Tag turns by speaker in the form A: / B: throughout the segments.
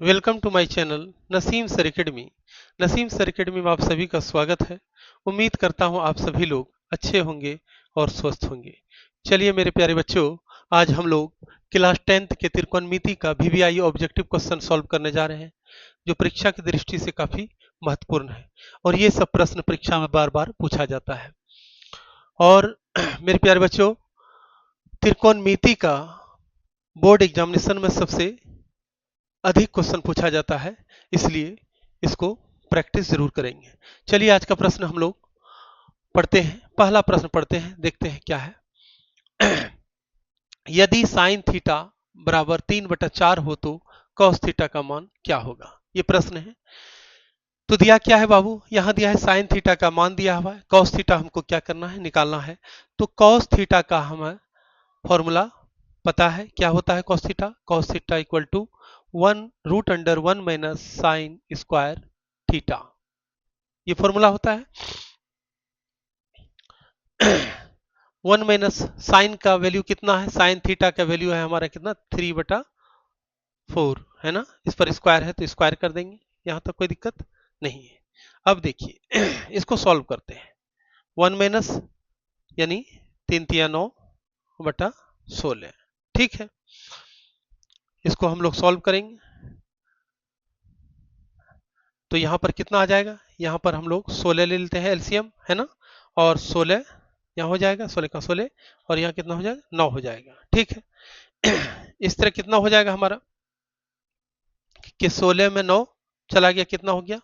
A: Welcome to my channel Naseem sir academy. Naseem sir academy में आप सभी का स्वागत है। उम्मीद करता हूं आप सभी लोग अच्छे होंगे और स्वस्थ होंगे। चलिए मेरे प्यारे बच्चों, आज हम लोग क्लास 10th के त्रिकोणमिति का वीवीआई ऑब्जेक्टिव क्वेश्चन सॉल्व करने जा रहे हैं, जो परीक्षा की दृष्टि से काफी महत्वपूर्ण है और ये सब प्रश्न परीक्षा में बार बार पूछा जाता है। और मेरे प्यारे बच्चों, त्रिकोणमिति का बोर्ड एग्जामिनेशन में सबसे अधिक क्वेश्चन पूछा जाता है, इसलिए इसको प्रैक्टिस जरूर करेंगे। चलिए आज का प्रश्न हम लोग पढ़ते हैं। पहला प्रश्न पढ़ते हैं, देखते हैं क्या है। यदि साइन थीटा बराबर 3/4 हो तो कॉस थीटा का मान क्या होगा? ये प्रश्न है। तो दिया क्या है बाबू? यहां दिया है साइन थीटा का मान दिया हुआ है, कॉस थीटा हमको क्या करना है, निकालना है। तो कॉस थीटा का हमें फॉर्मूला पता है, क्या होता है cos theta? Cos theta equal to 1√(1 minus sine square theta), ये फॉर्मूला होता है। 1 माइनस साइन का वैल्यू कितना है? साइन थीटा का वैल्यू है हमारा कितना? 3/4 है ना। इस पर स्क्वायर है तो स्क्वायर कर देंगे, यहां तक कोई दिक्कत नहीं है। अब देखिए इसको सॉल्व करते हैं। 1 माइनस यानी 3×9/16, ठीक है। इसको हम लोग सॉल्व करेंगे तो यहां पर कितना आ जाएगा? यहां पर हम लोग 16 ले लेते हैं एलसीएम, है ना। और 16 यहाँ हो जाएगा, 16 का 16, और यहाँ कितना हो जाएगा? 9 हो जाएगा, ठीक है। इस तरह कितना हो जाएगा हमारा कि 16 में 9 चला गया, कितना हो गया?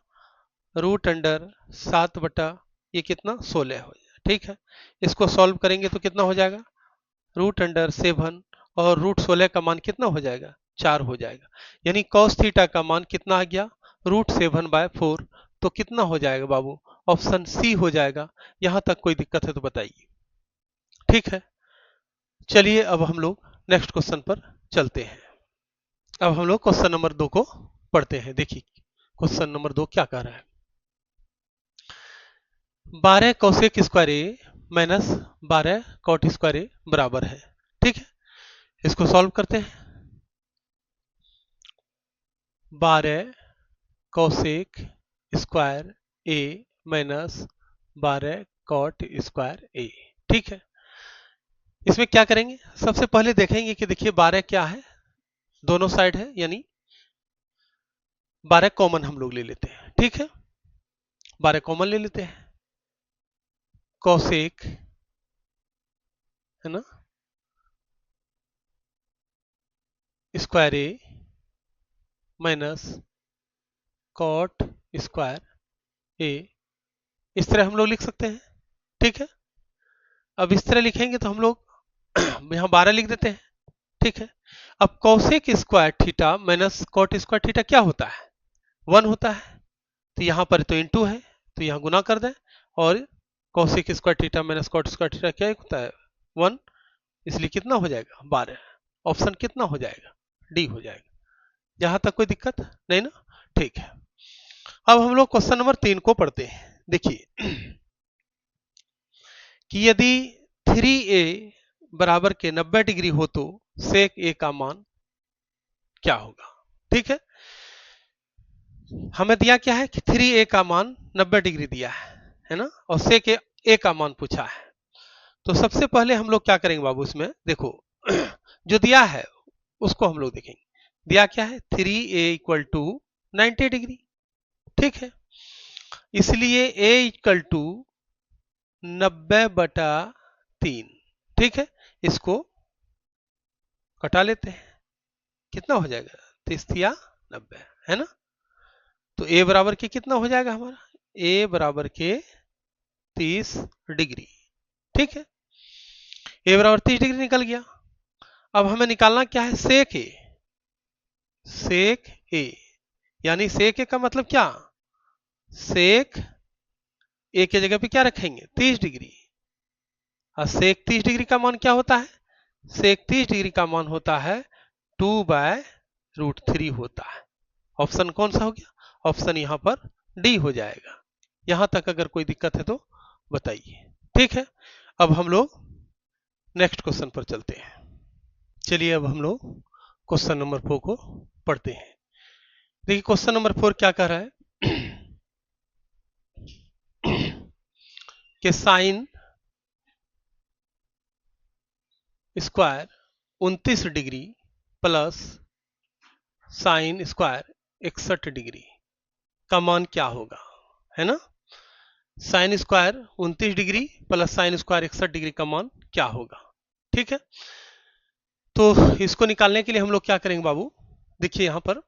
A: √7 बटा ये कितना? 16 हो जाएगा, ठीक है। इसको सॉल्व करेंगे तो कितना हो जाएगा? √7 और √16 का मान कितना हो जाएगा? 4 हो जाएगा। यानी कॉस थीटा का मान कितना आ गया? √7/4। तो कितना हो जाएगा बाबू? ऑप्शन सी हो जाएगा। यहां तक कोई दिक्कत है तो बताइए, ठीक है। चलिए अब हम लोग नेक्स्ट क्वेश्चन पर चलते हैं। अब हम लोग क्वेश्चन नंबर 2 को पढ़ते हैं। देखिए क्वेश्चन नंबर 2 क्या कह रहा है। 12 कोसेक स्क्वायर ए माइनस 12 कॉट स्क्वायर ए बराबर है, ठीक है। इसको सॉल्व करते हैं। 12 कोसेक स्क्वायर ए माइनस 12 कॉट स्क्वायर ए, ठीक है। इसमें क्या करेंगे? सबसे पहले देखेंगे कि देखिए 12 क्या है, दोनों साइड है, यानी 12 कॉमन हम लोग ले लेते हैं, ठीक है। 12 कॉमन ले लेते हैं। कोसेक, है ना, स्क्वायर ए माइनस कॉट स्क्वायर ए, इस तरह हम लोग लिख सकते हैं, ठीक है। अब इस तरह लिखेंगे तो हम लोग यहाँ 12 लिख देते हैं, ठीक है। अब cosec square theta minus cot square theta क्या होता है? 1 होता है। तो यहाँ पर तो इंटू है, तो यहाँ गुना कर दें, और cosec square theta minus cot square theta क्या होता है? 1। इसलिए कितना हो जाएगा? 12। ऑप्शन कितना हो जाएगा? डी हो जाएगा। यहां तक कोई दिक्कत नहीं ना, ठीक है। अब हम लोग क्वेश्चन नंबर 3 को पढ़ते हैं। देखिए कि यदि 3a बराबर के 90 डिग्री हो तो सेक ए का मान क्या होगा? ठीक है। हमें दिया क्या है कि 3a का मान 90 डिग्री दिया है ना, और सेक ए का मान पूछा है। तो सबसे पहले हम लोग क्या करेंगे बाबू, इसमें देखो जो दिया है उसको हम लोग देखेंगे। दिया क्या है? 3a इक्वल टू 90 डिग्री, ठीक है। इसलिए a इक्वल टू 90/3, ठीक है। इसको कटा लेते हैं, कितना हो जाएगा? 30/90, है ना। तो a बराबर के कितना हो जाएगा हमारा? a बराबर के 30 डिग्री, ठीक है। a बराबर 30 डिग्री निकल गया। अब हमें निकालना क्या है? सेक ए। सेक ए यानी सेक ए का मतलब क्या? सेक ए की जगह पे क्या रखेंगे? 30 डिग्री। और सेक 30 डिग्री का मान क्या होता है? सेक 30 डिग्री का मान होता है 2/√3 होता है। ऑप्शन कौन सा हो गया? ऑप्शन यहां पर डी हो जाएगा। यहां तक अगर कोई दिक्कत है तो बताइए, ठीक है। अब हम लोग नेक्स्ट क्वेश्चन पर चलते हैं। चलिए अब हम लोग क्वेश्चन नंबर 4 को पढ़ते हैं। देखिए क्वेश्चन नंबर 4 क्या कह रहा है कि sine square 29 degree plus sine square 61 degree का मान क्या होगा, है ना। Sine square 29 degree plus sine square 61 degree का मान क्या होगा। ठीक है, तो इसको निकालने के लिए हम लोग क्या करेंगे बाबू, देखिए यहां पर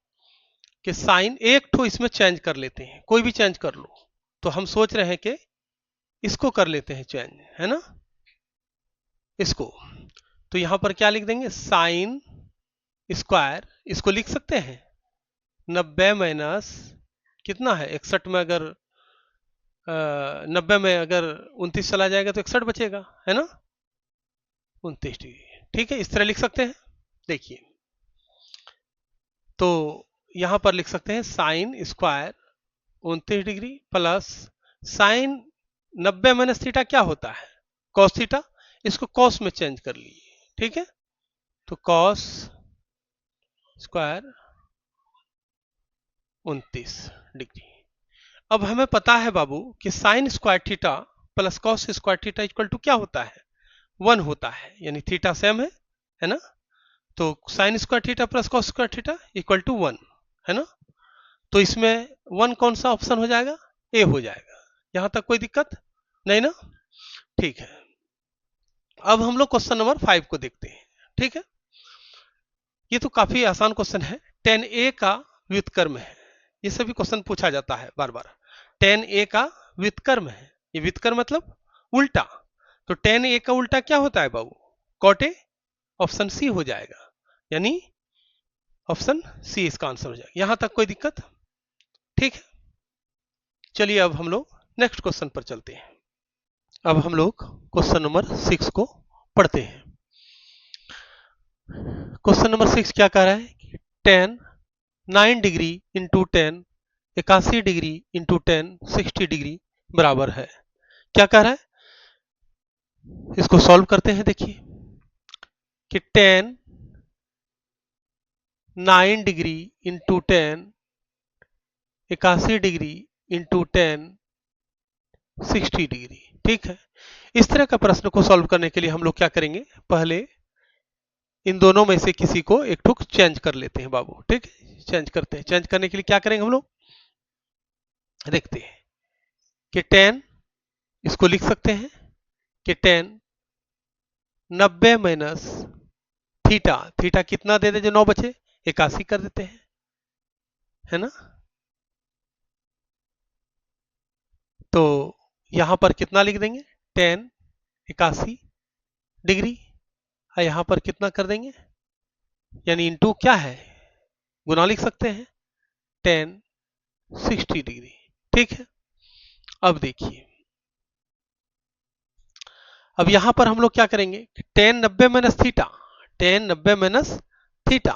A: कि साइन एक ठो इसमें चेंज कर लेते हैं, कोई भी चेंज कर लो। तो हम सोच रहे हैं कि इसको कर लेते हैं चेंज, है ना, इसको। तो यहां पर क्या लिख देंगे, साइन स्क्वायर, इसको लिख सकते हैं 90 माइनस कितना है 61 में, अगर 90 में अगर 29 चला जाएगा तो 61 बचेगा, है ना, 29 डिग्री। ठीक है, इस तरह लिख सकते हैं। देखिए तो यहां पर लिख सकते हैं sine square 29 degree plus sign 90 minus theta क्या होता है, कॉस थीटा, इसको कॉस में चेंज कर लीजिए। ठीक है, तो कॉस स्क्वायर 29 डिग्री। अब हमें पता है बाबू कि sine square theta plus cos square theta equal to क्या होता है, 1 होता है, यानी थीटा सेम है ना। तो sine square theta plus cos square theta equal to 1, है ना। तो इसमें 1 कौन सा ऑप्शन हो जाएगा, ए हो जाएगा। यहां तक कोई दिक्कत नहीं ना। ठीक है, अब हम लोग क्वेश्चन नंबर 5 को देखते हैं। ठीक है, ये तो काफी आसान क्वेश्चन है। टेन ए का व्युत्क्रम है, ये सभी क्वेश्चन पूछा जाता है बार बार। टेन ए का व्युत्क्रम है, ये व्युत्क्रम मतलब उल्टा। तो टेन ए का उल्टा क्या होता है बाबू, कॉट ए, ऑप्शन सी हो जाएगा, यानी ऑप्शन सी इसका आंसर हो जाएगा। यहां तक कोई दिक्कत। ठीक है, चलिए अब हम लोग नेक्स्ट क्वेश्चन पर चलते हैं। अब हम लोग क्वेश्चन नंबर 6 को पढ़ते हैं। क्वेश्चन नंबर 6 क्या कह रहा है, ten 9 degree into 10 81 degree into 10 60 degree बराबर है। क्या कह रहा है, इसको सॉल्व करते हैं। देखिए कि 10 9 degree into 10 81 degree into 10 60 degree. ठीक है, इस तरह का प्रश्न को सॉल्व करने के लिए हम लोग क्या करेंगे, पहले इन दोनों में से किसी को एक ठुक चेंज कर लेते हैं बाबू। ठीक है, चेंज करते हैं। चेंज करने के लिए क्या करेंगे हम लोग, देखते हैं कि 10, इसको लिख सकते हैं कि 10 90 माइनस थीटा, थीटा कितना दे दे जो 9 बचे, 81 कर देते हैं, है ना। तो यहां पर कितना लिख देंगे, 10 81 डिग्री, और यहां पर कितना कर देंगे, यानी इंटू क्या है, गुना लिख सकते हैं, 10 60 डिग्री। ठीक है, अब देखिए, अब यहां पर हम लोग क्या करेंगे, 10 90 माइनस थीटा, 10 90 माइनस थीटा,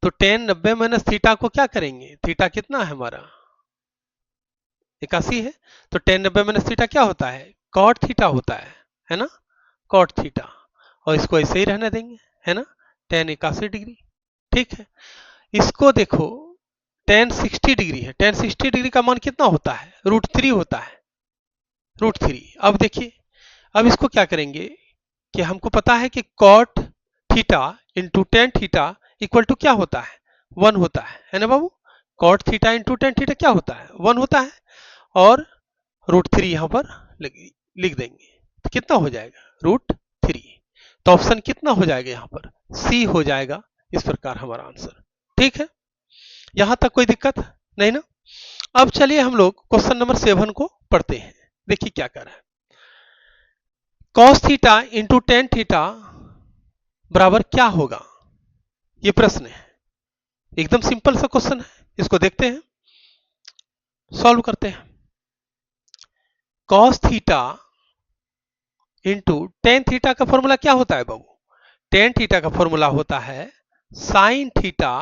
A: तो 10 90 माइनस थीटा को क्या करेंगे, थीटा कितना है हमारा 81 है, तो 10 90 माइनस थीटा क्या होता है, कॉट थीटा होता है ना, कॉट थीटा। और इसको ऐसे ही रहने देंगे, है ना, 10 81 डिग्री। ठीक है, इसको देखो 10 60 डिग्री है, 10 60 डिग्री का मान कितना होता है, √3 होता है, √3। अब देखिए, अब इसको क्या करेंगे कि हमको पता है कि cot theta into tan theta equal to क्या होता है, 1 होता है ना बाबू। Cot theta into tan theta क्या होता है, 1 होता है, और √3 यहां पर लिख देंगे, तो कितना हो जाएगा, √3। तो ऑप्शन कितना हो जाएगा यहाँ पर, सी हो जाएगा इस प्रकार हमारा आंसर। ठीक है, यहां तक कोई दिक्कत नहीं ना। अब चलिए हम लोग क्वेश्चन नंबर 7 को पढ़ते हैं। देखिए क्या कर रहा है, cos theta into tan theta बराबर क्या होगा, ये प्रश्न है। एकदम सिंपल सा क्वेश्चन है, इसको देखते हैं, सॉल्व करते हैं। Cos theta into tan theta का फॉर्मूला क्या होता है बाबू, टेन थीटा का फॉर्मूला होता है साइन थीटा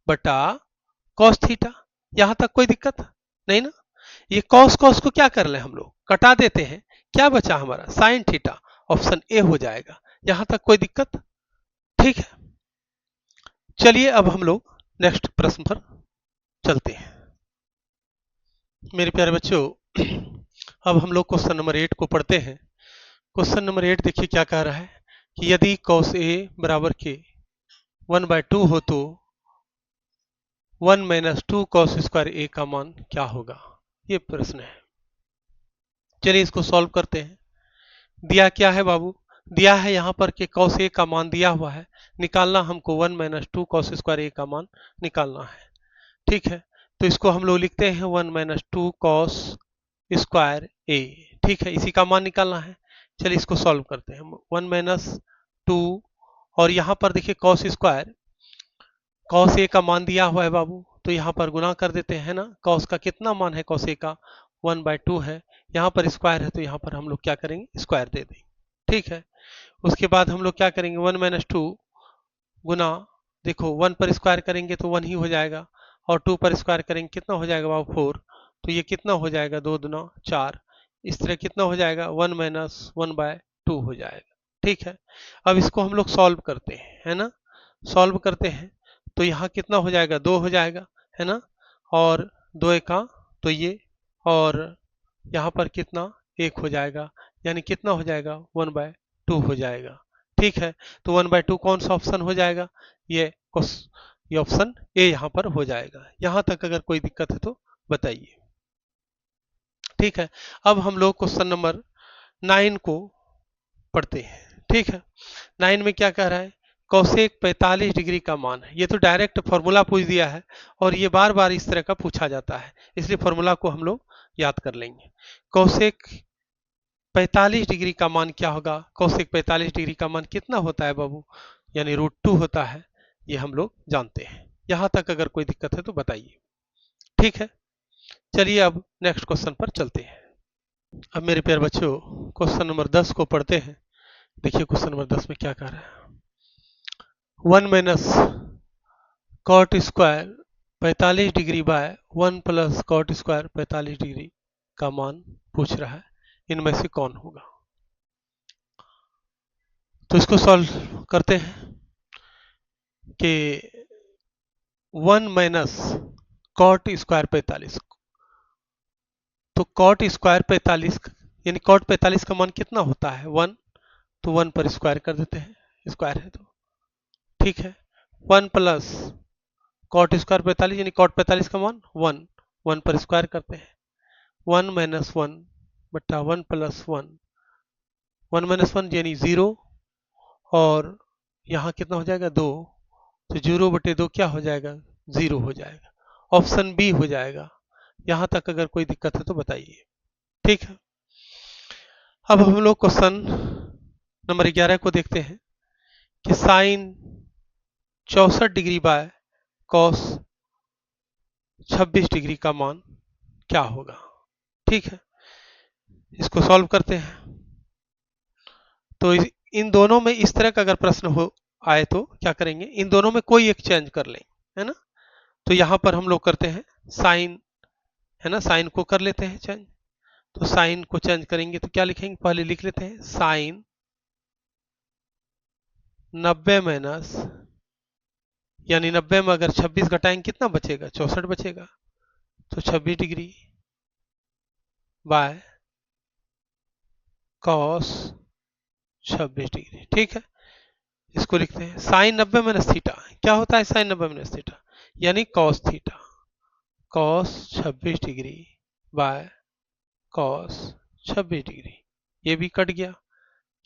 A: बटा कॉस थीटा। यहां तक कोई दिक्कत नहीं ना। ये कॉस कॉस को क्या कर ले हम लोग, कटा देते हैं, क्या बचा हमारा साइन थीटा, ऑप्शन ए हो जाएगा। यहां तक कोई दिक्कत। ठीक है, चलिए अब हम लोग नेक्स्ट प्रश्न पर चलते मेरे प्यारे बच्चों, अब हम लोग क्वेश्चन नंबर 8 को पढ़ते हैं। क्वेश्चन नंबर 8 देखिए क्या कह रहा है कि यदि cos a बराबर के 1/2 हो तो 1 माइनस 2 cos स्क्वायर a का मान क्या होगा, ये प्रश्न है। चलिए इसको सॉल्व करते हैं। दिया क्या है बाबू, दिया है यहाँ पर कि cos a का मान दिया हुआ है, निकालना हमको 1 माइनस 2 cos स्क्वायर a का मान निकालना है। ठीक है, तो इसको हम लोग लिखते हैं 1 माइनस 2 cos स्क्वायर a। ठीक है, इसी का मान निकालना है। चलिए इसको सॉल्व करते हैं। 1 माइनस 2 और यहाँ पर देखिए cos स्क्वायर, cos a का मान दिया हुआ है बाबू, तो यहाँ पर गुना कर देते हैं ना। cos का कितना मान है, cos a का 1/2 है। यहाँ पर स्क्वायर है तो यहाँ पर हम लोग क्या करेंगे, स्क्वायर दे देंगे। ठीक है, उसके बाद हम लोग क्या करेंगे, 1 माइनस 2 गुना, देखो 1 पर स्क्वायर करेंगे तो 1 ही हो जाएगा, और 2 पर स्क्वायर करेंगे कितना हो जाएगा बाबू, 4। तो ये कितना हो जाएगा, 2 दूना 4। इस तरह कितना हो जाएगा, 1 माइनस 1/2 हो जाएगा। ठीक है, अब इसको हम लोग सॉल्व करते हैं, है ना। सॉल्व करते हैं तो यहाँ कितना हो जाएगा, 2 हो जाएगा, है ना। और 2 एका तो ये, और यहाँ पर कितना, 1 हो जाएगा, यानी कितना हो जाएगा, 1/2 हो जाएगा। ठीक है, तो 1/2 कौन सा ऑप्शन हो जाएगा, ये ये ऑप्शन ए यहाँ पर हो जाएगा। यहाँ तक अगर कोई दिक्कत है तो बताइए। ठीक है, अब हम लोग क्वेश्चन नंबर 9 को पढ़ते हैं। ठीक है, 9 में क्या कह रहा है, कौसेक 45 डिग्री का मान है। ये तो डायरेक्ट फॉर्मूला पूछ दिया है, और ये बार बार इस तरह का पूछा जाता है, इसलिए फॉर्मूला को हम लोग याद कर लेंगे। कौसेक 45 डिग्री का मान क्या होगा, कौशिक 45 डिग्री का मान कितना होता है बाबू, यानी √2 होता है। ये हम लोग जानते हैं। यहां तक अगर कोई दिक्कत है तो बताइए। ठीक है, चलिए अब नेक्स्ट क्वेश्चन पर चलते हैं। अब मेरे प्यारे बच्चों, क्वेश्चन नंबर 10 को पढ़ते हैं। देखिए क्वेश्चन नंबर 10 में क्या कह रहा है, 1 minus cot square 45 degree by 1 plus cot square 45 degree का मान पूछ रहा है, इनमें से कौन होगा। तो इसको सॉल्व करते हैं कि 1 माइनस कॉट स्क्वायर 45, तो कॉट स्क्वायर 45 यानी कॉट 45 का मान कितना होता है, 1। तो 1 पर स्क्वायर कर देते हैं, स्क्वायर है तो। ठीक है, 1 प्लस कॉट स्क्वायर 45 यानी कॉट 45 का मान 1, 1 पर स्क्वायर करते हैं। 1 माइनस 1 बट्टा 1 प्लस 1, 1 माइनस 1 यानी 0, और यहाँ कितना हो जाएगा, 2। तो 0/2 क्या हो जाएगा, 0 हो जाएगा। ऑप्शन बी हो जाएगा। यहां तक अगर कोई दिक्कत है तो बताइए। ठीक है, अब हम लोग क्वेश्चन नंबर 11 को देखते हैं कि sine 64 degree by cos 26 degree का मान क्या होगा। ठीक है, इसको सॉल्व करते हैं। तो इन दोनों में इस तरह का अगर प्रश्न हो आए तो क्या करेंगे, इन दोनों में कोई एक चेंज कर लेंगे, है ना। तो यहां पर हम लोग करते हैं साइन, है ना, साइन को कर लेते हैं चेंज। तो साइन को चेंज करेंगे तो क्या लिखेंगे, पहले लिख लेते हैं साइन 90 माइनस, यानी 90 में अगर 26 घटाएंगे कितना बचेगा, 64 बचेगा। तो 26 डिग्री बाय कॉस 26 डिग्री। ठीक है, इसको लिखते हैं साइन 90 माइनस थीटा। क्या होता है साइन 90 माइनस थीटा, यानी cos theta. Cos 26 degree by cos 26 degree, ये भी कट गया,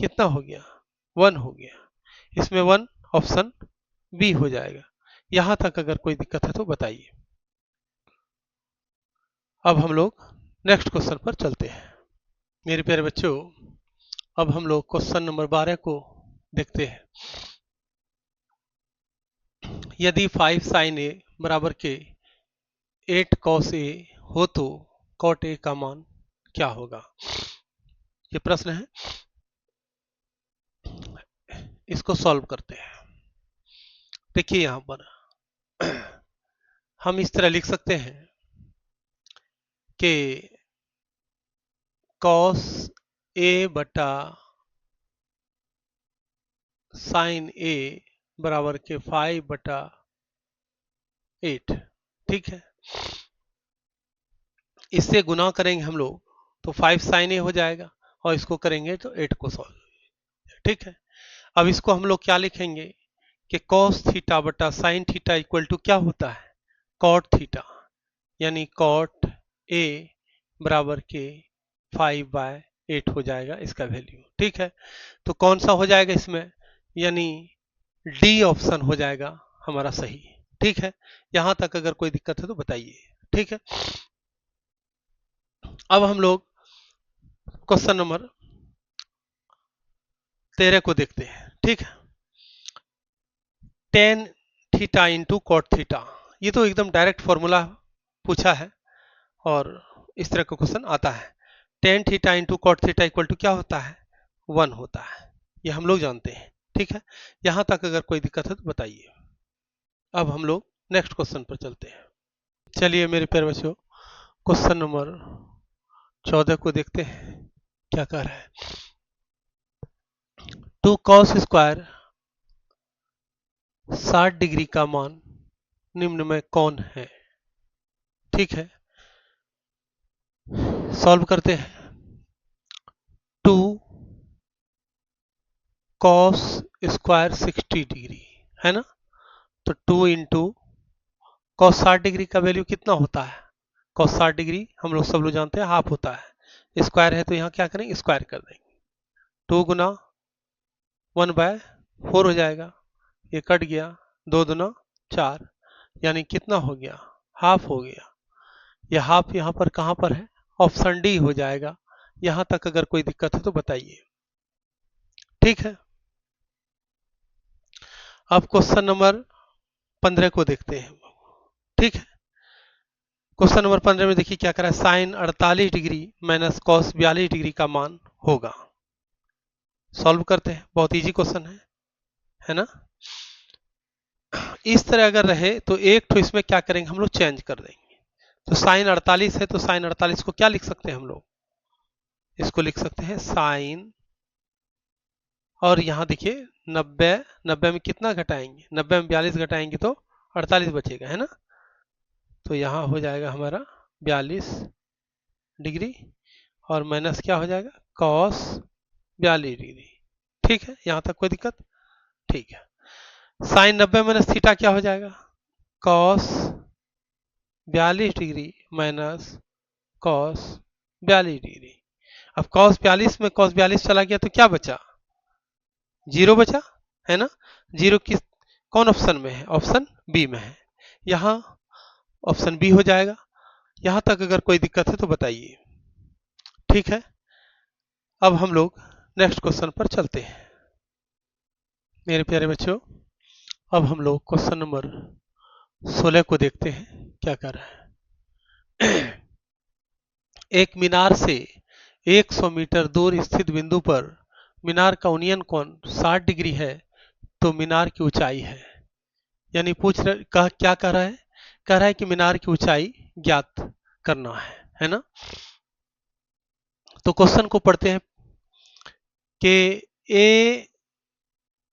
A: कितना हो गया, 1 हो गया। इसमें 1 ऑप्शन बी हो जाएगा। यहां तक अगर कोई दिक्कत है तो बताइए। अब हम लोग नेक्स्ट क्वेश्चन पर चलते हैं। मेरे प्यारे बच्चों, अब हम लोग क्वेश्चन नंबर 12 को देखते हैं। यदि 5 साइन ए बराबर के 8 कॉस ए हो तो कॉट ए का मान क्या होगा, ये प्रश्न है। इसको सॉल्व करते हैं। देखिए यहां पर हम इस तरह लिख सकते हैं कि कॉस ए बटा साइन ए बराबर के 5/8। ठीक है, इससे गुना करेंगे हम लोग तो 5 sin a हो जाएगा और इसको करेंगे तो 8 cos। ठीक है, अब इसको हम लोग क्या लिखेंगे कि cos थीटा बटा sin थीटा इक्वल टू क्या होता है cot थीटा, यानी cot a बराबर के 5/8 हो जाएगा इसका वैल्यू। ठीक है, तो कौन सा हो जाएगा इसमें, यानी डी ऑप्शन हो जाएगा हमारा सही। ठीक है, यहां तक अगर कोई दिक्कत है तो बताइए। ठीक है, अब हम लोग क्वेश्चन नंबर 13 को देखते हैं। ठीक है, tan theta into cot theta, ये तो एकदम डायरेक्ट फॉर्मूला पूछा है और इस तरह का क्वेश्चन आता है। Tan theta into cot theta equal to क्या होता है 1 होता है, ये हम लोग जानते हैं। ठीक है, यहां तक अगर कोई दिक्कत है तो बताइए। अब हम लोग नेक्स्ट क्वेश्चन पर चलते हैं। चलिए मेरे प्यारे बच्चों, क्वेश्चन नंबर 14 को देखते हैं क्या कह रहा है। 2 cos स्क्वायर 60 डिग्री का मान निम्न में कौन है। ठीक है, सॉल्व करते हैं। 2 cos स्क्वायर 60 डिग्री है ना, तो 2 इंटू cos 60 डिग्री का वैल्यू कितना होता है, cos 60 डिग्री हम लोग सब लोग जानते हैं हाफ होता है, स्क्वायर है तो यहाँ क्या करेंगे स्क्वायर कर देंगे। 2 गुना 1/4 हो जाएगा, ये कट गया, 2 दूना 4, यानी कितना हो गया हाफ हो गया। यह हाफ यहाँ पर कहाँ पर है, ऑप्शन डी हो जाएगा। यहां तक अगर कोई दिक्कत है तो बताइए। ठीक है, अब क्वेश्चन नंबर 15 को देखते हैं। ठीक है, क्वेश्चन नंबर 15 में देखिए क्या करा है, sine 48 degree minus cos 42 degree का मान होगा। सॉल्व करते हैं, बहुत इजी क्वेश्चन है ना। इस तरह अगर रहे तो एक तो इसमें क्या करेंगे हम लोग चेंज कर देंगे। तो साइन 48 है तो साइन 48 को क्या लिख सकते हैं हम लोग, इसको लिख सकते हैं साइन, और यहाँ देखिए 90 में कितना घटाएंगे, 90 में 42 घटाएंगे तो 48 बचेगा है ना, तो यहाँ हो जाएगा हमारा 42 डिग्री और माइनस क्या हो जाएगा कॉस 42 डिग्री। ठीक है, यहाँ तक कोई दिक्कत। ठीक है, साइन 90 माइनस थीटा क्या हो जाएगा cos 42 degree minus cos 42 degree. अब कॉस 42 में कॉस 42 चला गया तो क्या बचा, जीरो बचा है ना। जीरो किस कौन ऑप्शन में है, ऑप्शन बी में है, यहाँ ऑप्शन बी हो जाएगा। यहां तक अगर कोई दिक्कत है तो बताइए। ठीक है, अब हम लोग नेक्स्ट क्वेश्चन पर चलते हैं मेरे प्यारे बच्चों। अब हम लोग क्वेश्चन नंबर 16 को देखते हैं क्या कर रहा है। एक मीनार से 100 मीटर दूर स्थित बिंदु पर मीनार का उन्नयन कोण 60 डिग्री है तो मीनार की ऊंचाई है, यानी क्या कह रहा है, कह रहा है कि मीनार की ऊंचाई ज्ञात करना है ना। तो क्वेश्चन को पढ़ते हैं कि ए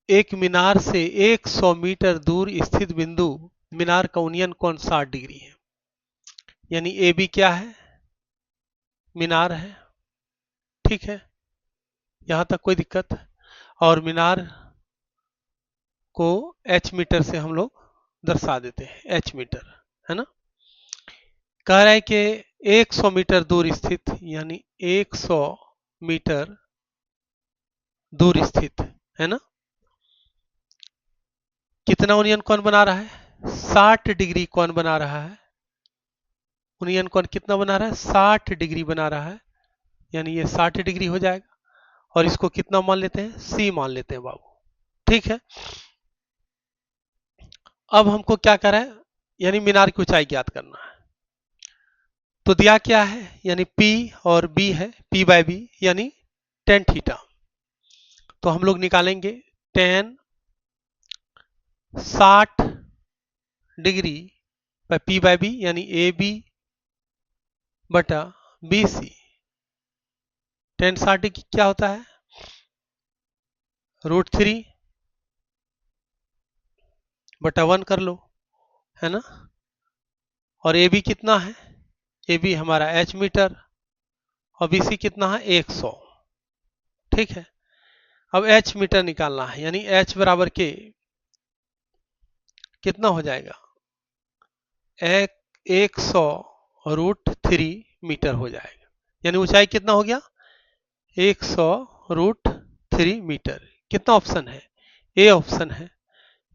A: एक मीनार से 100 मीटर दूर स्थित बिंदु मीनार का उन्नयन कोण 60 डिग्री है, यानी ए बी क्या है मीनार है। ठीक है, यहां तक कोई दिक्कत, और मीनार को एच मीटर से हम लोग दर्शा देते हैं, एच मीटर है ना। कह रहा है कि 100 मीटर दूर स्थित, यानी 100 मीटर दूर स्थित है ना, कितना उन्नयन कोण बना रहा है 60 डिग्री कोण बना रहा है। उन्नयन कोण कितना बना रहा है 60 डिग्री बना रहा है, यानी ये 60 डिग्री हो जाएगा और इसको कितना मान लेते हैं सी मान लेते हैं बाबू। ठीक है, अब हमको क्या करना है, यानी मीनार की ऊंचाई ज्ञात करना है। तो दिया क्या है, यानी P और B है, P बाय बी यानी टेन थीटा। तो हम लोग निकालेंगे tan 60 degree by P by B यानी ए बी बटा बी सी। टेन 60 डिग्री क्या होता है √3 बटा 1 कर लो है ना, और ए बी कितना है ए बी हमारा h मीटर और बी सी कितना है 100। ठीक है, अब h मीटर निकालना है, यानी h बराबर के कितना हो जाएगा 100√3 मीटर हो जाएगा, यानी ऊंचाई कितना हो गया 100√3 मीटर। कितना ऑप्शन है, ए ऑप्शन है,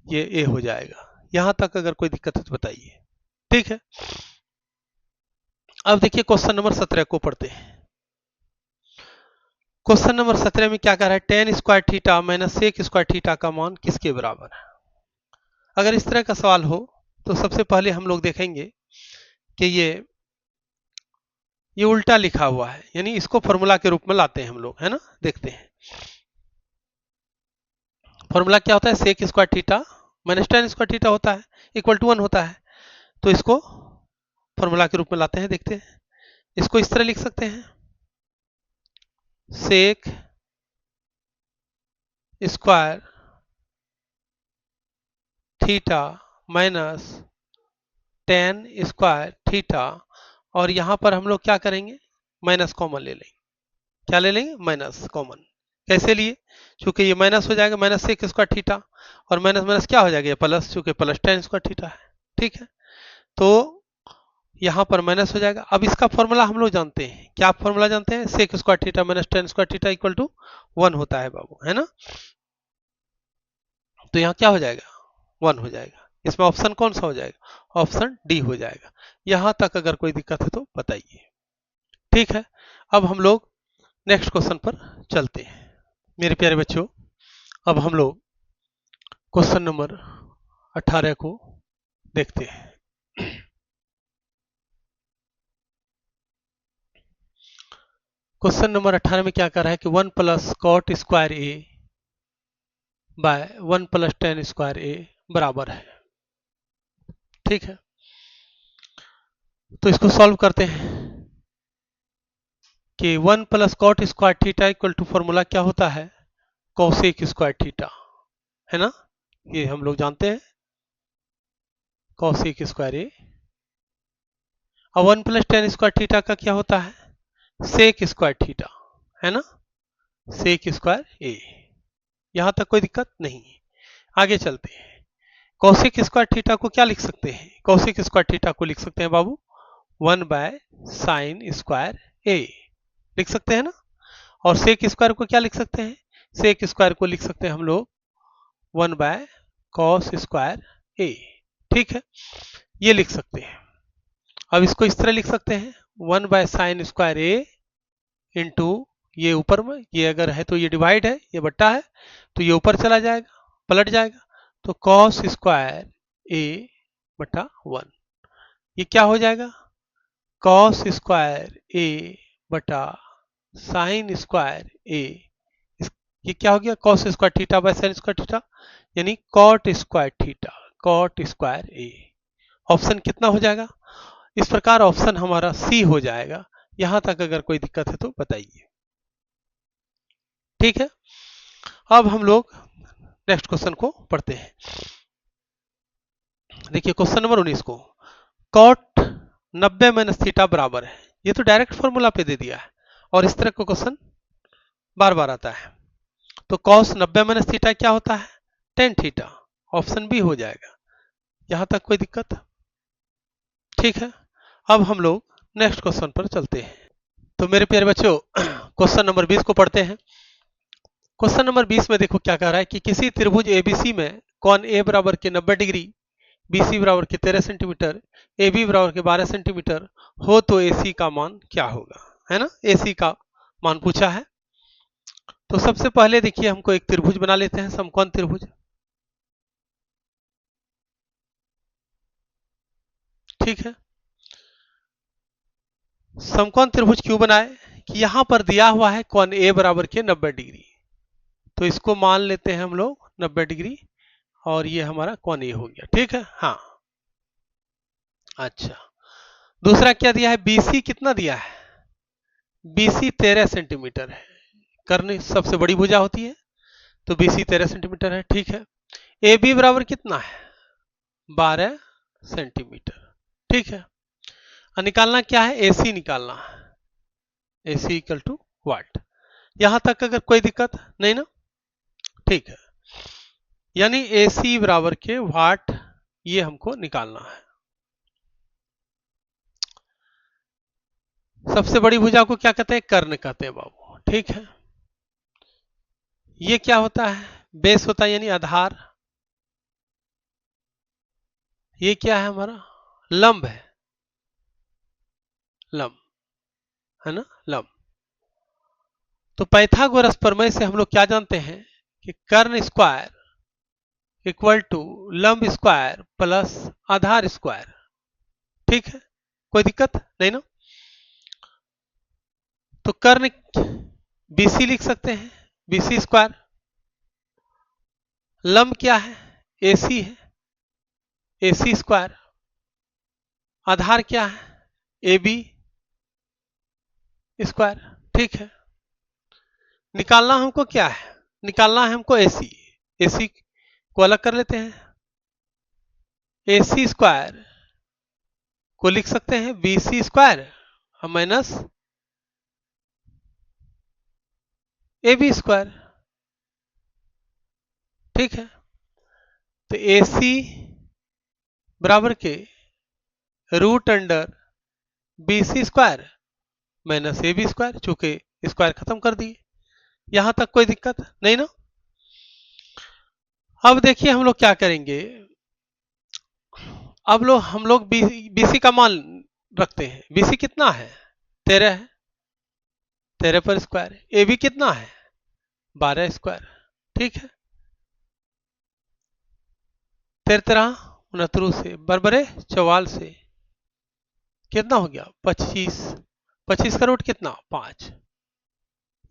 A: ये ए हो जाएगा। यहां तक अगर कोई दिक्कत है तो बताइए। ठीक है, अब देखिए क्वेश्चन नंबर 17 को पढ़ते हैं। क्वेश्चन नंबर 17 में क्या कह रहा है, tan square theta minus sec square theta का मान किसके बराबर है। अगर इस तरह का सवाल हो तो सबसे पहले हम लोग देखेंगे कि ये उल्टा लिखा हुआ है, यानी इसको फॉर्मूला के रूप में लाते हैं हम लोग, है ना। देखते हैं फॉर्मूला क्या होता है, sec square theta minus tan square theta होता है, इक्वल टू 1 होता है। तो इसको फॉर्मूला के रूप में लाते हैं, देखते हैं। इसको इस तरह लिख सकते हैं, sec square theta minus tan square theta, और यहां पर हम लोग क्या करेंगे, माइनस कॉमन ले लेंगे। क्या ले लेंगे, माइनस कॉमन। कैसे लिए, चूंकि ये माइनस हो जाएगा माइनस सेक स्क्वायर थीटा, और माइनस माइनस क्या हो जाएगा ये प्लस, चूंकि प्लस टेन स्क्वायर थीटा है। ठीक है, तो यहां पर माइनस हो जाएगा। अब इसका फॉर्मूला हम लोग जानते हैं, क्या फॉर्मूला जानते हैं, sec square theta minus tan square theta equal to 1 होता है बाबू, है ना। तो यहाँ क्या हो जाएगा 1 हो जाएगा। इसमें ऑप्शन कौन सा हो जाएगा, ऑप्शन डी हो जाएगा। यहां तक अगर कोई दिक्कत है तो बताइए। ठीक है, अब हम लोग नेक्स्ट क्वेश्चन पर चलते हैं मेरे प्यारे बच्चों। अब हम लोग क्वेश्चन नंबर 18 को देखते हैं। क्वेश्चन नंबर 18 में क्या कर रहा है कि 1 प्लस कॉट स्क्वायर ए बाय 1 प्लस टेन स्क्वायर ए बराबर है। ठीक है, तो इसको सॉल्व करते हैं कि 1 plus cot square theta equal to formula क्या होता है, कॉसेक स्क्वायर थीटा, है ना। ये हम लोग जानते हैं, कॉसेक स्क्वायर ए। और 1 प्लस टेन स्क्वायर थीटा का क्या होता है, सेक स्क्वायर थीटा, है ना, सेक स्क्वायर ए। यहां तक कोई दिक्कत नहीं है, आगे चलते हैं। कॉसेक स्क्वायर थीटा को क्या लिख सकते हैं, कॉसेक स्क्वायर थीटा को लिख सकते हैं बाबू 1 बाय साइन स्क्वायर ए, लिख सकते हैं ना। और सेक स्क्वायर को क्या लिख सकते हैं, सेक स्क्वायर को लिख सकते हैं हम लोग 1 बाय कॉस स्क्वायर ए। ठीक है, ये लिख सकते हैं। अब इसको इस तरह लिख सकते हैं 1 बाय साइन स्क्वायर ए इंटू, ये ऊपर में ये अगर है तो ये डिवाइड है, ये बट्टा है तो ये ऊपर चला जाएगा, पलट जाएगा, तो कॉस स्क्वायर ए बटा 1। ये क्या हो जाएगा, कॉस स्क्वायर ए बटा साइन स्क्वायर ए। ये क्या हो गया, cos square theta by sine square theta, यानी cot square theta, cot square A. Option कितना हो जाएगा, इस प्रकार ऑप्शन हमारा सी हो जाएगा। यहां तक अगर कोई दिक्कत है तो बताइए। ठीक है, अब हम लोग नेक्स्ट क्वेश्चन को पढ़ते हैं। देखिए क्वेश्चन नंबर 19 को, कॉट 90 माइनस थीटा बराबर है। ये तो डायरेक्ट फॉर्मूला पे दे दिया है, और इस तरह का क्वेश्चन बार बार आता है। तो कॉस 90 माइनस थीटा क्या होता है, टेन थीटा, ऑप्शन बी हो जाएगा। यहां तक कोई दिक्कत, ठीक है। अब हम लोग नेक्स्ट क्वेश्चन पर चलते हैं। तो मेरे प्यारे बच्चों क्वेश्चन नंबर 20 को पढ़ते हैं। क्वेश्चन नंबर 20 में देखो क्या कह रहा है कि किसी त्रिभुज एबीसी में कौन ए बराबर के 90 डिग्री, बीसी बराबर के 13 सेंटीमीटर, ए बी बराबर के 12 सेंटीमीटर हो तो एसी का मान क्या होगा, है ना। एसी का मान पूछा है। तो सबसे पहले देखिए हमको एक त्रिभुज बना लेते हैं, समकोण त्रिभुज। ठीक है, समकोण त्रिभुज क्यों बनाए कि यहां पर दिया हुआ है कोण ए बराबर के 90 डिग्री, तो इसको मान लेते हैं हम लोग 90 डिग्री, और ये हमारा कोण ए हो गया। ठीक है, हाँ। अच्छा, दूसरा क्या दिया है, बीसी कितना दिया है, बीसी 13 सेंटीमीटर है। कर्ण सबसे बड़ी भुजा होती है, तो बीसी 13 सेंटीमीटर है। ठीक है, ए बी बराबर कितना है, 12 सेंटीमीटर। ठीक है, और निकालना क्या है, एसी निकालना है, एसी इक्वल टू वाट। यहां तक अगर कोई दिक्कत नहीं ना, ठीक है। यानी एसी बराबर के वाट, ये हमको निकालना है। सबसे बड़ी भुजा को क्या कहते हैं, कर्ण कहते हैं बाबू, ठीक है। ये क्या होता है, बेस होता है यानी आधार। ये क्या है हमारा, लंब है, लंब है ना, लंब। तो पाइथागोरस प्रमेय से हम लोग क्या जानते हैं कि कर्ण स्क्वायर इक्वल टू लंब स्क्वायर प्लस आधार स्क्वायर, ठीक है। कोई दिक्कत नहीं ना। तो कर्ण बीसी लिख सकते हैं, बीसी स्क्वायर। लंब क्या है, एसी है, एसी स्क्वायर। आधार क्या है, ए बी स्क्वायर, ठीक है। निकालना हमको क्या है, निकालना है हमको एसी। एसी को अलग कर लेते हैं, एसी स्क्वायर को लिख सकते हैं BC square minus A B square, ठीक है। तो एसी बराबर के root under BC square minus A B square, चूंकि स्क्वायर खत्म कर दिए। यहां तक कोई दिक्कत नहीं ना। अब देखिए हम लोग क्या करेंगे, अब हम लोग बीसी का मान रखते हैं। बीसी कितना है, 13 है, 13 पर स्क्वायर। ए बी कितना है, 12 स्क्वायर, ठीक है। 13 उनहत्तर से बरबरे 44 से कितना हो गया, 25। 25 का रूट कितना, 5।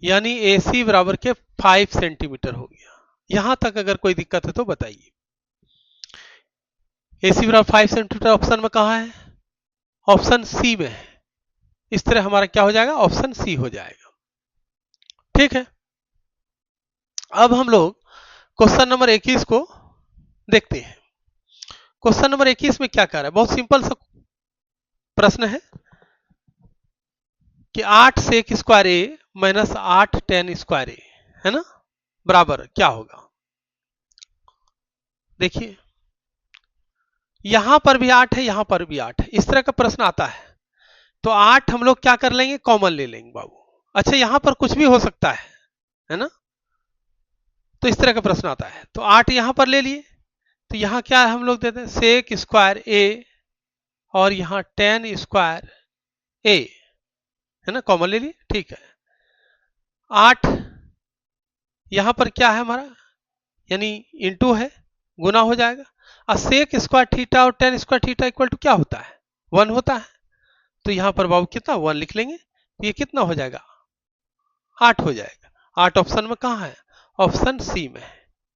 A: यानी एसी बराबर के 5 सेंटीमीटर हो गया। यहां तक अगर कोई दिक्कत है तो बताइए। एसी बराबर 5 सेंटीमीटर ऑप्शन में कहा है, ऑप्शन सी में है। इस तरह हमारा क्या हो जाएगा, ऑप्शन सी हो जाएगा, ठीक है। अब हम लोग क्वेश्चन नंबर 21 को देखते हैं। क्वेश्चन नंबर 21 में क्या कह रहा है, बहुत सिंपल सा प्रश्न है कि 8 सेक स्क्वायर ए माइनस 8 टेन स्क्वायर ए, है ना, बराबर क्या होगा। देखिए यहां पर भी 8 है, यहां पर भी 8 है, इस तरह का प्रश्न आता है तो 8 हम लोग क्या कर लेंगे, कॉमन ले लेंगे बाबू। अच्छा यहां पर कुछ भी हो सकता है ना। तो इस तरह का प्रश्न आता है तो 8 यहां पर ले लिए, तो यहां क्या हम लोग देते हैं, सेक स्क्वायर ए और यहां टेन स्क्वायर ए, है ना, कॉमन ले लिए, ठीक है। 8 यहां पर क्या है हमारा, यानी इंटू है, गुना हो जाएगा। और सेक स्क्वायर थीटा और tan square theta equal to क्या होता है, 1 होता है। तो यहां पर बाबू कितना, 1 लिख लेंगे। तो ये कितना हो जाएगा, 8 हो जाएगा। 8 ऑप्शन में कहां है, ऑप्शन सी में है।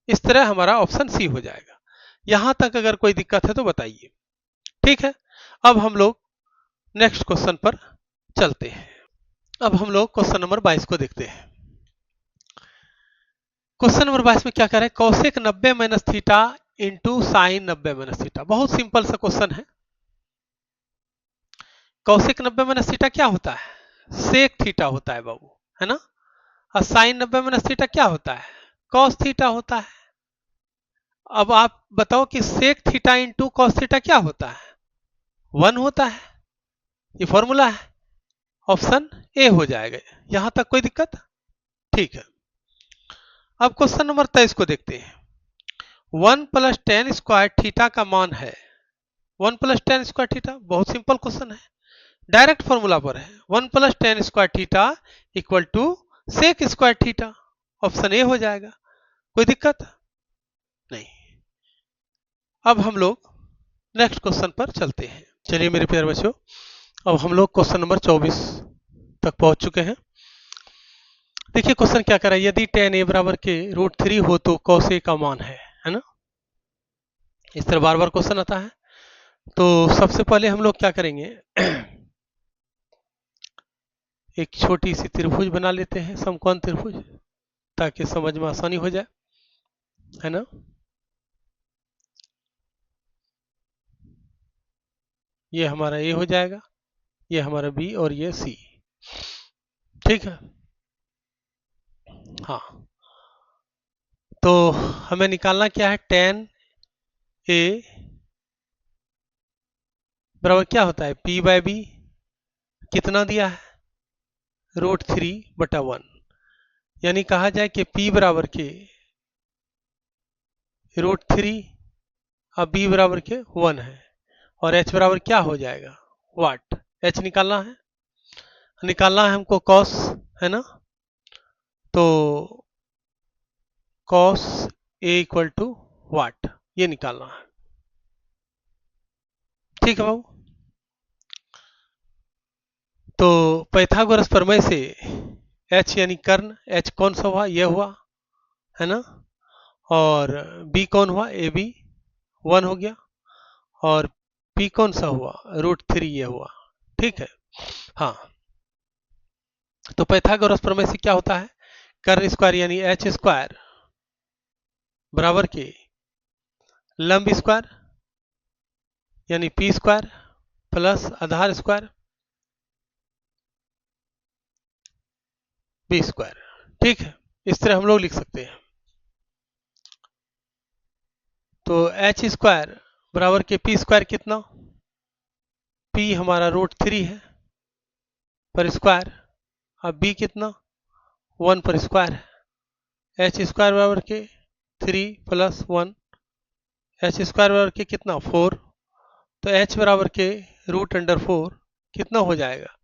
A: इस तरह हमारा ऑप्शन सी हो जाएगा। यहां तक अगर कोई दिक्कत है तो बताइए, ठीक है। अब हम लोग नेक्स्ट क्वेश्चन पर चलते हैं। अब हम लोग क्वेश्चन नंबर 22 को देखते हैं। क्वेश्चन नंबर 22 में क्या कह रहे हैं, Kaushik 90 minus theta into sine 90 minus theta. बहुत सिंपल सा क्वेश्चन है। कौशिक 90 माइनस थीटा क्या होता है, सेक थीटा होता है बाबू, है ना। और साइन 90 माइनस थीटा क्या होता है, कॉस थीटा होता है। अब आप बताओ कि sec theta into cos theta क्या होता है, 1 होता है। ये फॉर्मूला है, ऑप्शन ए हो जाएगा। यहां तक कोई दिक्कत, ठीक है। अब क्वेश्चन नंबर 23 को देखते हैं। 1 प्लस टेन स्क्वायर थीटा का मान है, 1 प्लस टेन स्क्वायर थीटा, बहुत सिंपल क्वेश्चन है, डायरेक्ट फॉर्मूला पर है। 1 plus tan square theta equal to sec square theta, option A हो जाएगा। कोई दिक्कत नहीं। अब हम लोग नेक्स्ट क्वेश्चन पर चलते हैं। चलिए मेरे प्यारे बच्चों, अब हम लोग क्वेश्चन नंबर 24 तक पहुंच चुके हैं। देखिए क्वेश्चन क्या कर रहा है, यदि tan a बराबर के √3 हो तो cos a का मान है ना। इस तरह बार बार क्वेश्चन आता है। तो सबसे पहले हम लोग क्या करेंगे, एक छोटी सी त्रिभुज बना लेते हैं, समकोण त्रिभुज, ताकि समझ में आसानी हो जाए, है ना। ये हमारा ए हो जाएगा, ये हमारा बी और ये सी। ठीक है, हाँ। तो हमें निकालना क्या है, tan ए बराबर क्या होता है, P बाय बी कितना दिया है, √3/1। यानी कहा जाए कि P बराबर के √3 अब B बराबर के 1 है, और H बराबर क्या हो जाएगा, वाट। H निकालना है हमको cos, है ना। तो cos A इक्वल टू वाट, ये निकालना है। ठीक है बाबू। तो पाइथागोरस प्रमेय से H यानी कर्ण, H कौन सा हुआ, ये हुआ, है ना। और B कौन हुआ, ए बी 1 हो गया, और P कौन सा हुआ, √3 ये हुआ। ठीक है, हाँ। तो पाइथागोरस प्रमेय से क्या होता है, कर्ण स्क्वायर यानी H स्क्वायर बराबर के लंब स्क्वायर यानी P स्क्वायर प्लस आधार स्क्वायर B स्क्वायर। ठीक है, इस तरह हम लोग लिख सकते हैं। तो H स्क्वायर बराबर के P स्क्वायर कितना, P हमारा √3 है पर स्क्वायर, अब B कितना 1 पर स्क्वायर है। H स्क्वायर बराबर के 3 प्लस 1, H स्क्वायर बराबर के कितना 4, तो H बराबर के √4 कितना हो जाएगा,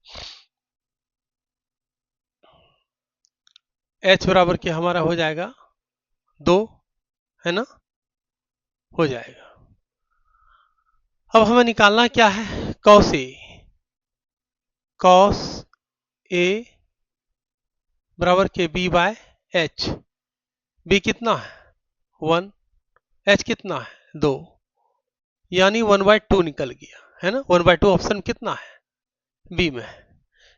A: H बराबर के हमारा हो जाएगा 2, है ना, हो जाएगा। अब हमें निकालना क्या है, cos A बराबर के B बाय H। B कितना है 1, H कितना है 2, यानी 1/2 निकल गया, है ना। 1/2 ऑप्शन कितना है, बी में।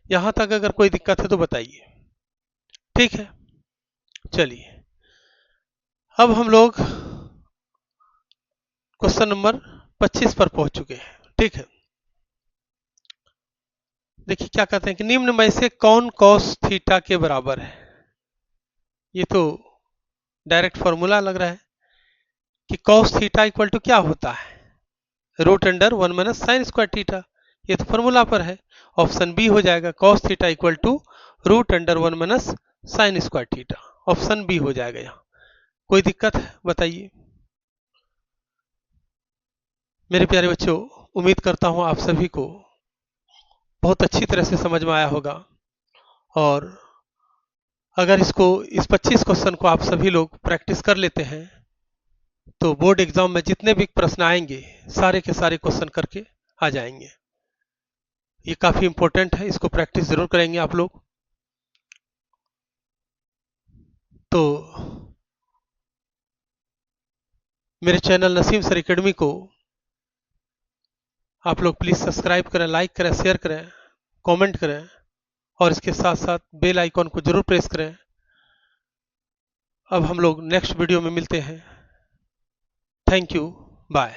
A: यहां तक अगर कोई दिक्कत है तो बताइए। ठीक है, चलिए अब हम लोग क्वेश्चन नंबर 25 पर पहुंच चुके हैं। ठीक है, देखिए क्या कहते हैं कि निम्न में से कौन cos थीटा के बराबर है। ये तो डायरेक्ट फॉर्मूला लग रहा है कि cos थीटा इक्वल टू क्या होता है, √1 - sin स्क्वायर थीटा। ये तो फॉर्मूला पर है, ऑप्शन बी हो जाएगा, cos theta equal to √1 - sin square theta. Option B हो जाएगा। यहाँ कोई दिक्कत है बताइए मेरे प्यारे बच्चों। उम्मीद करता हूँ आप सभी को बहुत अच्छी तरह से समझ में आया होगा, और अगर इस 25 क्वेश्चन को आप सभी लोग प्रैक्टिस कर लेते हैं तो बोर्ड एग्जाम में जितने भी प्रश्न आएंगे सारे के सारे क्वेश्चन करके आ जाएंगे। ये काफी इंपॉर्टेंट है, इसको प्रैक्टिस जरूर करेंगे आप लोग। तो मेरे चैनल नसीम सर एकेडमी को आप लोग प्लीज सब्सक्राइब करें, लाइक करें, शेयर करें, कमेंट करें, और इसके साथ साथ बेल आइकॉन को जरूर प्रेस करें। अब हम लोग नेक्स्ट वीडियो में मिलते हैं। Thank you, bye.